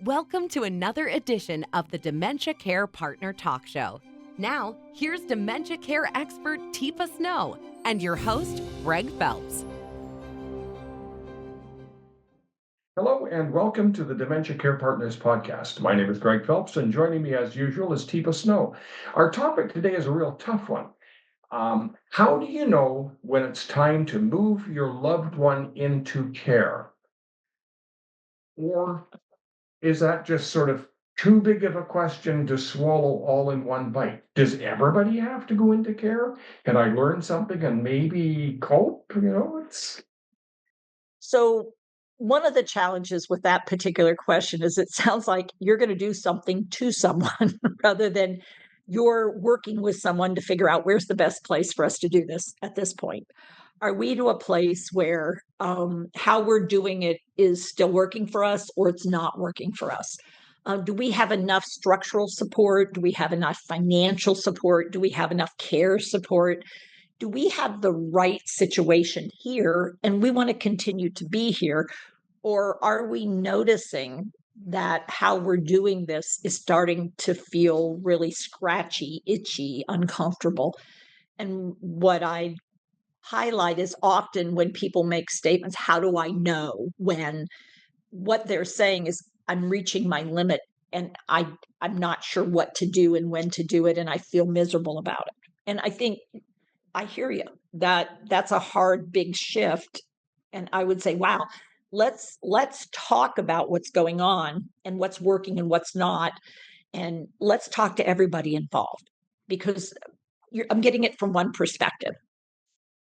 Welcome to another edition of the Dementia Care Partner Talk Show. Now, here's dementia care expert Teepa and your host, Greg Phelps. Hello and welcome to the Dementia Care Partners podcast. My name is Greg Phelps, and joining me as usual is Teepa Snow. Our topic today is a real tough one. How do you know when it's time to move your loved one into care? Or is that just sort of too big of a question to swallow all in one bite? Does everybody have to go into care? Can I learn something and maybe cope? So one of the challenges with that particular question is it sounds like you're going to do something to someone rather than you're working with someone to figure out where's the best place for us to do this at this point. Are we to a place where how we're doing it is still working for us or it's not working for us? Do we have enough structural support? Do we have enough financial support? Do we have enough care support? Do we have the right situation here and we want to continue to be here? Or are we noticing that how we're doing this is starting to feel really scratchy, itchy, uncomfortable? And what I highlight is often when people make statements, how do I know when what they're saying is I'm reaching my limit and I'm not sure what to do and when to do it and I feel miserable about it. And I think I hear you. That's a hard, big shift. And I would say, wow, let's talk about what's going on and what's working and what's not. And let's talk to everybody involved because I'm getting it from one perspective.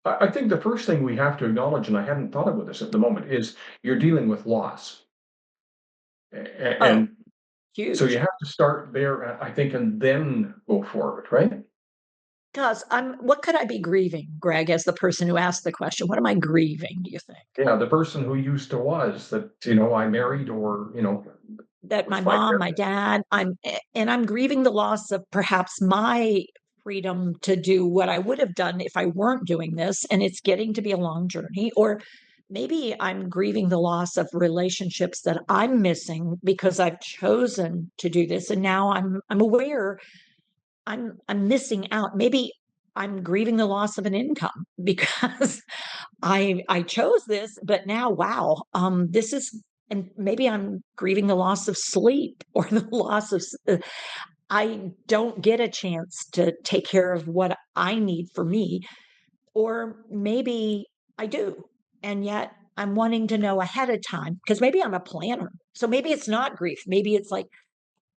I think the first thing we have to acknowledge, and I hadn't thought about this at the moment, is you're dealing with loss. And huge. so you have to start there, I think, and then go forward, right? Because what could I be grieving, Greg, as the person who asked the question? What am I grieving, do you think? Yeah, the person who used to was that, I married or, that my mom, my dad, I'm grieving the loss of perhaps my freedom to do what I would have done if I weren't doing this. And it's getting to be a long journey. Or maybe I'm grieving the loss of relationships that I'm missing because I've chosen to do this. And now I'm aware I'm missing out. Maybe I'm grieving the loss of an income because I chose this, but now, wow, this is, and maybe I'm grieving the loss of sleep or the loss of, I don't get a chance to take care of what I need for me, or maybe I do. And yet I'm wanting to know ahead of time because maybe I'm a planner. So maybe it's not grief. Maybe it's like,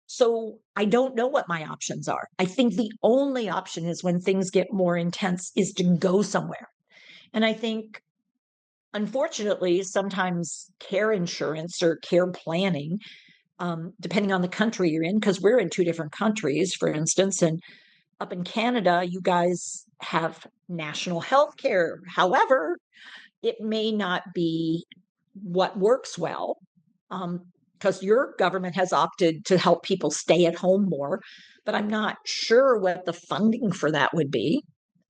so I don't know what my options are. I think the only option is when things get more intense is to go somewhere. And I think, unfortunately, sometimes care insurance or care planning, depending on the country you're in, because we're in two different countries, for instance, and up in Canada, you guys have national health care. However, it may not be what works well. Because your government has opted to help people stay at home more, but I'm not sure what the funding for that would be,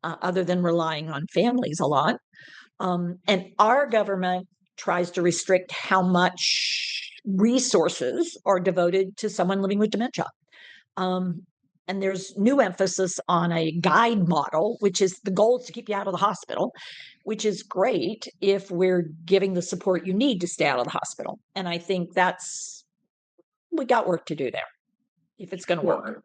other than relying on families a lot. And our government tries to restrict how much resources are devoted to someone living with dementia. And there's new emphasis on a guide model, which is the goal is to keep you out of the hospital, which is great if we're giving the support you need to stay out of the hospital. And I think we got work to do there if it's going to work.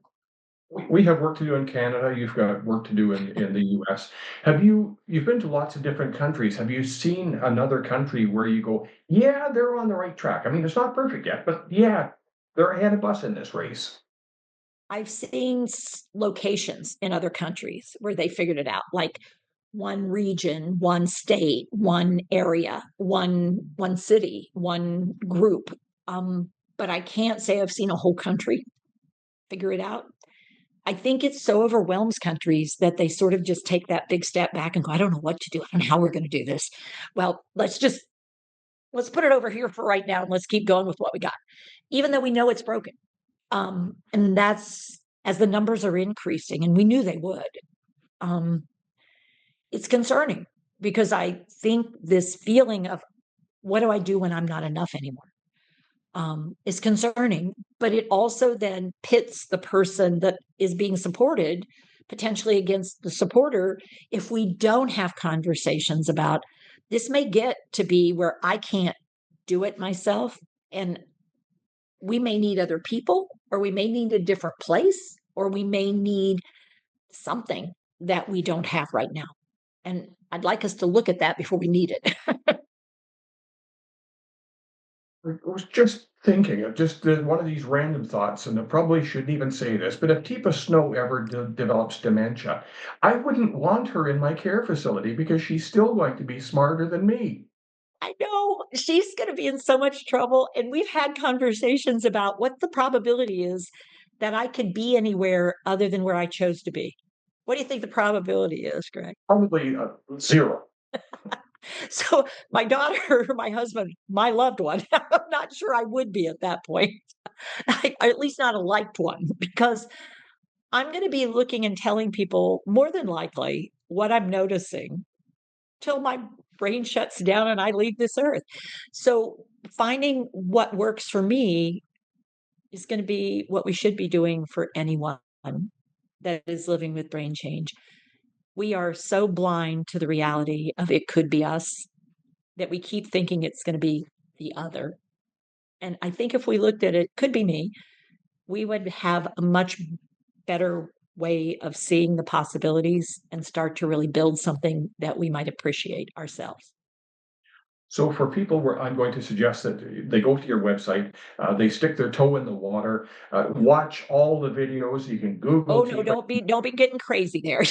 We have work to do in Canada. You've got work to do in the US. You've been to lots of different countries. Have you seen another country where you go, yeah, they're on the right track? I mean, it's not perfect yet, but yeah, they're ahead of us in this race. I've seen locations in other countries where they figured it out, like one region, one state, one area, one city, one group. But I can't say I've seen a whole country figure it out. I think it so overwhelms countries that they sort of just take that big step back and go, I don't know what to do. I don't know how we're going to do this. Well, let's put it over here for right now and let's keep going with what we got, even though we know it's broken. And that's as the numbers are increasing, and we knew they would. It's concerning because I think this feeling of what do I do when I'm not enough anymore? is concerning, but it also then pits the person that is being supported potentially against the supporter if we don't have conversations about this. May get to be where I can't do it myself, and we may need other people, or we may need a different place, or we may need something that we don't have right now. And I'd like us to look at that before we need it. I was just thinking of just one of these random thoughts, and I probably shouldn't even say this, but if Teepa Snow ever develops dementia, I wouldn't want her in my care facility because she's still going to be smarter than me. I know she's going to be in so much trouble. And we've had conversations about what the probability is that I could be anywhere other than where I chose to be. What do you think the probability is, Greg? Probably zero. So my daughter, my husband, my loved one, I'm not sure I would be at that point. At least not a liked one, because I'm going to be looking and telling people more than likely what I'm noticing till my brain shuts down and I leave this earth. So finding what works for me is going to be what we should be doing for anyone that is living with brain change. We are so blind to the reality of it could be us that we keep thinking it's going to be the other. And I think if we looked at it, could be me, we would have a much better way of seeing the possibilities and start to really build something that we might appreciate ourselves. So for people, where I'm going to suggest that they go to your website, they stick their toe in the water, watch all the videos. You can Oh Google no, Teepa. don't be getting crazy there.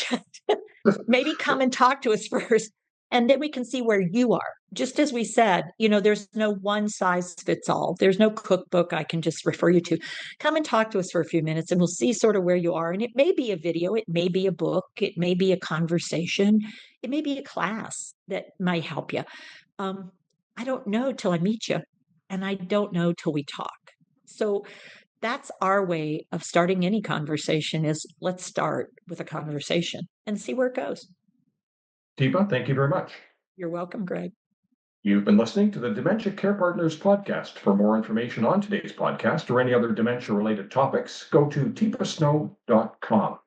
Maybe come and talk to us first, and then we can see where you are. Just as we said, there's no one size fits all. There's no cookbook I can just refer you to. Come and talk to us for a few minutes and we'll see sort of where you are. And it may be a video, it may be a book, it may be a conversation, it may be a class that might help you. Um, I don't know till I meet you, and I don't know till we talk. So that's our way of starting any conversation is let's start with a conversation and see where it goes. Teepa, thank you very much. You're welcome, Greg. You've been listening to the Dementia Care Partners podcast. For more information on today's podcast or any other dementia related topics, go to teepasnow.com.